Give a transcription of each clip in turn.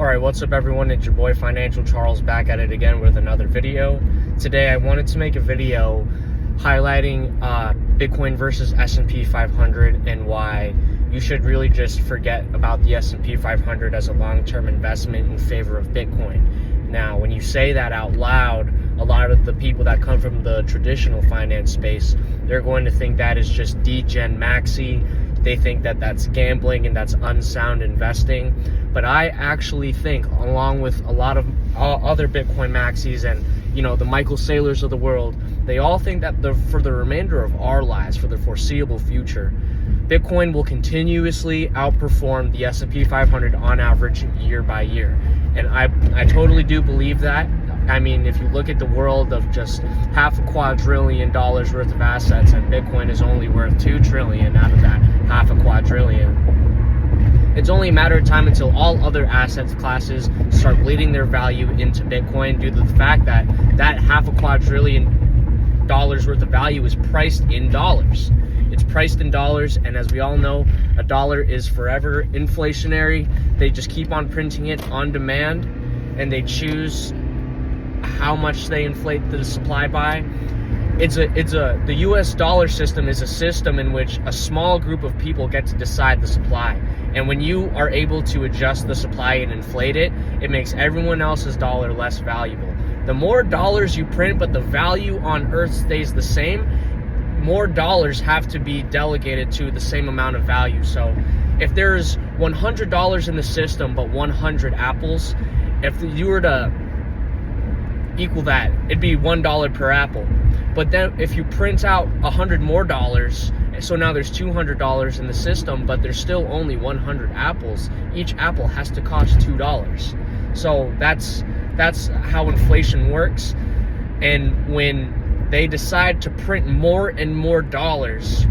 Alright, what's up everyone? It's your boy Financial Charles back at it again with another video. Today I wanted to make a video highlighting Bitcoin versus S&P 500 and why you should really just forget about the S&P 500 as a long-term investment in favor of Bitcoin. Now, when you say that out loud, a lot of the people that come from the traditional finance space, they're going to think that is just degen maxi. They think that that's gambling and that's unsound investing. But I actually think, along with a lot of other Bitcoin maxis and, the Michael Saylors of the world, they all think that for the remainder of our lives, for the foreseeable future, Bitcoin will continuously outperform the S&P 500 on average year by year. And I totally do believe that. I mean, if you look at the world of just $500 billion worth of assets, and Bitcoin is only worth $2 trillion out of that $500 billion, it's only a matter of time until all other asset classes start bleeding their value into Bitcoin due to the fact that that $500 billion worth of value is priced in dollars. It's priced in dollars, and as we all know, a dollar is forever inflationary. They just keep on printing it on demand, and they choose how much they inflate the supply by. The US dollar system is a system in which a small group of people get to decide the supply. And when you are able to adjust the supply and inflate it, it makes everyone else's dollar less valuable. The more dollars you print, but the value on Earth stays the same, more dollars have to be delegated to the same amount of value. So if there's $100 in the system, but 100 apples, if you were to equal that, it'd be $1 per apple. But then if you print out 100 more dollars, so now there's $200 in the system, but there's still only 100 apples, each apple has to cost $2. So that's how inflation works. And when they decide to print more and more dollars,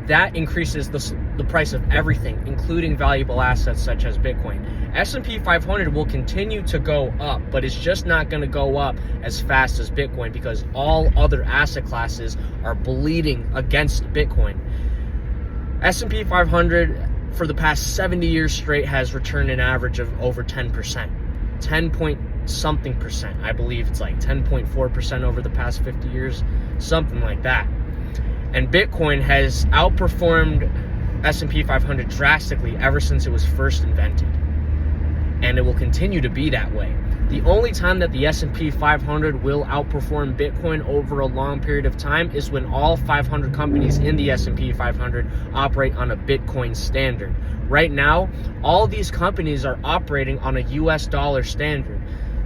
that increases the price of everything, including valuable assets such as Bitcoin. S&P 500 will continue to go up, but it's just not going to go up as fast as Bitcoin because all other asset classes are bleeding against Bitcoin. S&P 500 for the past 70 years straight has returned an average of over 10%. 10 point something percent. I believe it's like 10.4% over the past 50 years, something like that. And Bitcoin has outperformed S&P 500 drastically ever since it was first invented. And it will continue to be that way. The only time that the S&P 500 will outperform Bitcoin over a long period of time is when all 500 companies in the S&P 500 operate on a Bitcoin standard. Right now, all these companies are operating on a US dollar standard.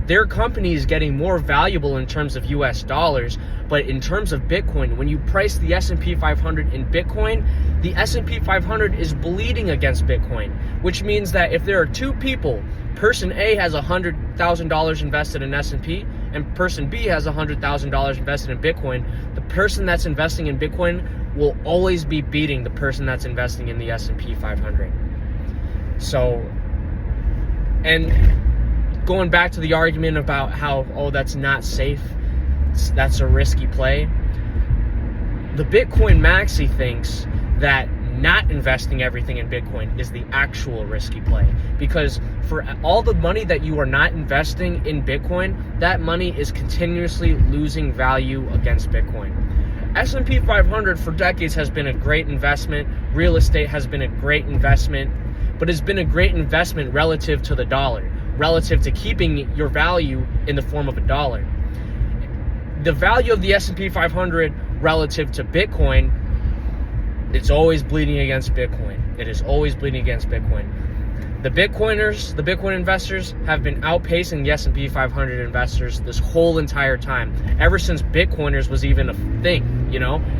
Their company is getting more valuable in terms of US dollars, but in terms of Bitcoin, when you price the S&P 500 in Bitcoin, the S&P 500 is bleeding against Bitcoin, which means that if there are two people, person A has $100,000 invested in S&P and person B has $100,000 invested in Bitcoin, the person that's investing in Bitcoin will always be beating the person that's investing in the S&P 500. So, and going back to the argument about how, that's not safe, that's a risky play. The Bitcoin maxi thinks that not investing everything in Bitcoin is the actual risky play, because for all the money that you are not investing in Bitcoin, that money is continuously losing value against Bitcoin. S&P 500 for decades has been a great investment. Real estate has been a great investment, but it's been a great investment relative to the dollar, relative to keeping your value in the form of a dollar. The value of the S&P 500 relative to Bitcoin, it's always bleeding against Bitcoin. It is always bleeding against Bitcoin. The Bitcoiners, the Bitcoin investors have been outpacing the S&P 500 investors this whole entire time. Ever since Bitcoiners was even a thing,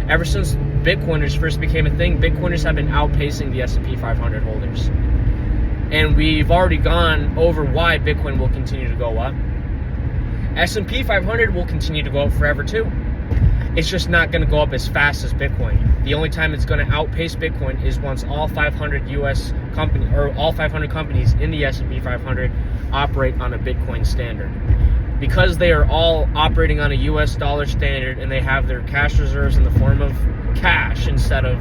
Ever since Bitcoiners first became a thing, Bitcoiners have been outpacing the S&P 500 holders. And we've already gone over why Bitcoin will continue to go up. S&P 500 will continue to go up forever too. It's just not going to go up as fast as Bitcoin. The only time it's going to outpace Bitcoin is once all 500 all 500 companies in the S&P 500 operate on a Bitcoin standard. Because they are all operating on a US dollar standard and they have their cash reserves in the form of cash instead of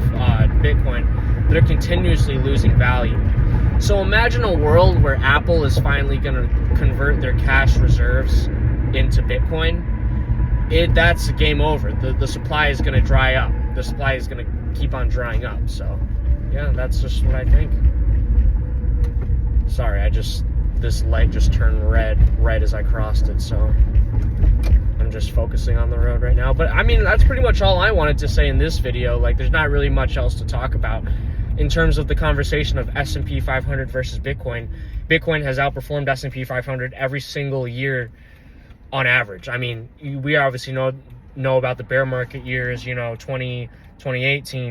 Bitcoin, they're continuously losing value. So imagine a world where Apple is finally going to convert their cash reserves into Bitcoin. That's game over. The supply is going to dry up. The supply is going to keep on drying up. So, yeah, that's just what I think. Sorry, this light just turned red right as I crossed it, so I'm just focusing on the road right now. But I mean, that's pretty much all I wanted to say in this video. Like, there's not really much else to talk about in terms of the conversation of S&P 500 versus Bitcoin. Bitcoin has outperformed S&P 500 every single year on average. I mean, we obviously know about the bear market years, 2018,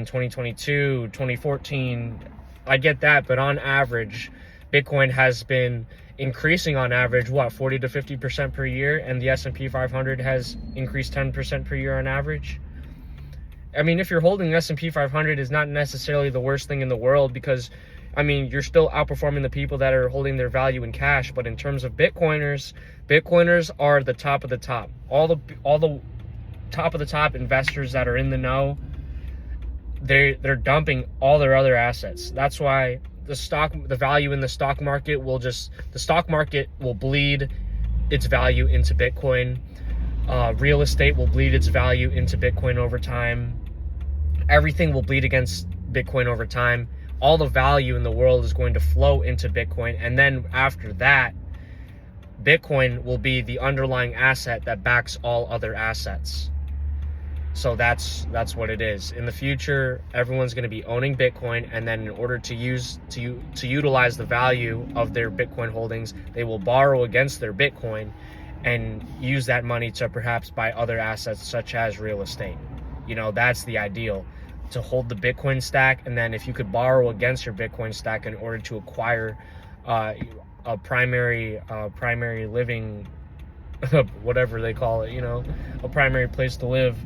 2022, 2014. I get that, but on average, Bitcoin has been increasing on average, 40 to 50% per year, and the S&P 500 has increased 10% per year on average. I mean, if you're holding S&P 500, is not necessarily the worst thing in the world, because, I mean, you're still outperforming the people that are holding their value in cash. But in terms of Bitcoiners are the top of the top. All the top of the top investors that are in the know, they're dumping all their other assets. That's why the value in the stock market will bleed its value into Bitcoin. Real estate will bleed its value into Bitcoin over time. Everything will bleed against Bitcoin over time. All the value in the world is going to flow into Bitcoin, and then after that, Bitcoin will be the underlying asset that backs all other assets. So that's what it is. In the future, everyone's going to be owning Bitcoin, and then in order to utilize the value of their Bitcoin holdings, they will borrow against their Bitcoin and use that money to perhaps buy other assets such as real estate. That's the ideal, to hold the Bitcoin stack, and then if you could borrow against your Bitcoin stack in order to acquire a primary living, whatever they call it, a primary place to live.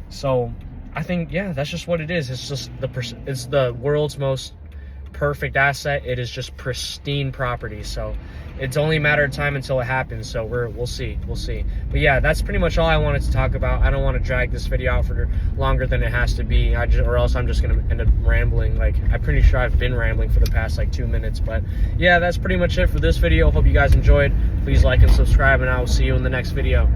So I think, yeah, that's just what it is. It's just it's the world's most perfect asset. It is just pristine property. So it's only a matter of time until it happens. So we'll see. But yeah, that's pretty much all I wanted to talk about. I don't want to drag this video out for longer than it has to be, or else I'm just going to end up rambling. Like, I'm pretty sure I've been rambling for the past 2 minutes. But yeah, that's pretty much it for this video. Hope you guys enjoyed. Please like and subscribe, and I will see you in the next video.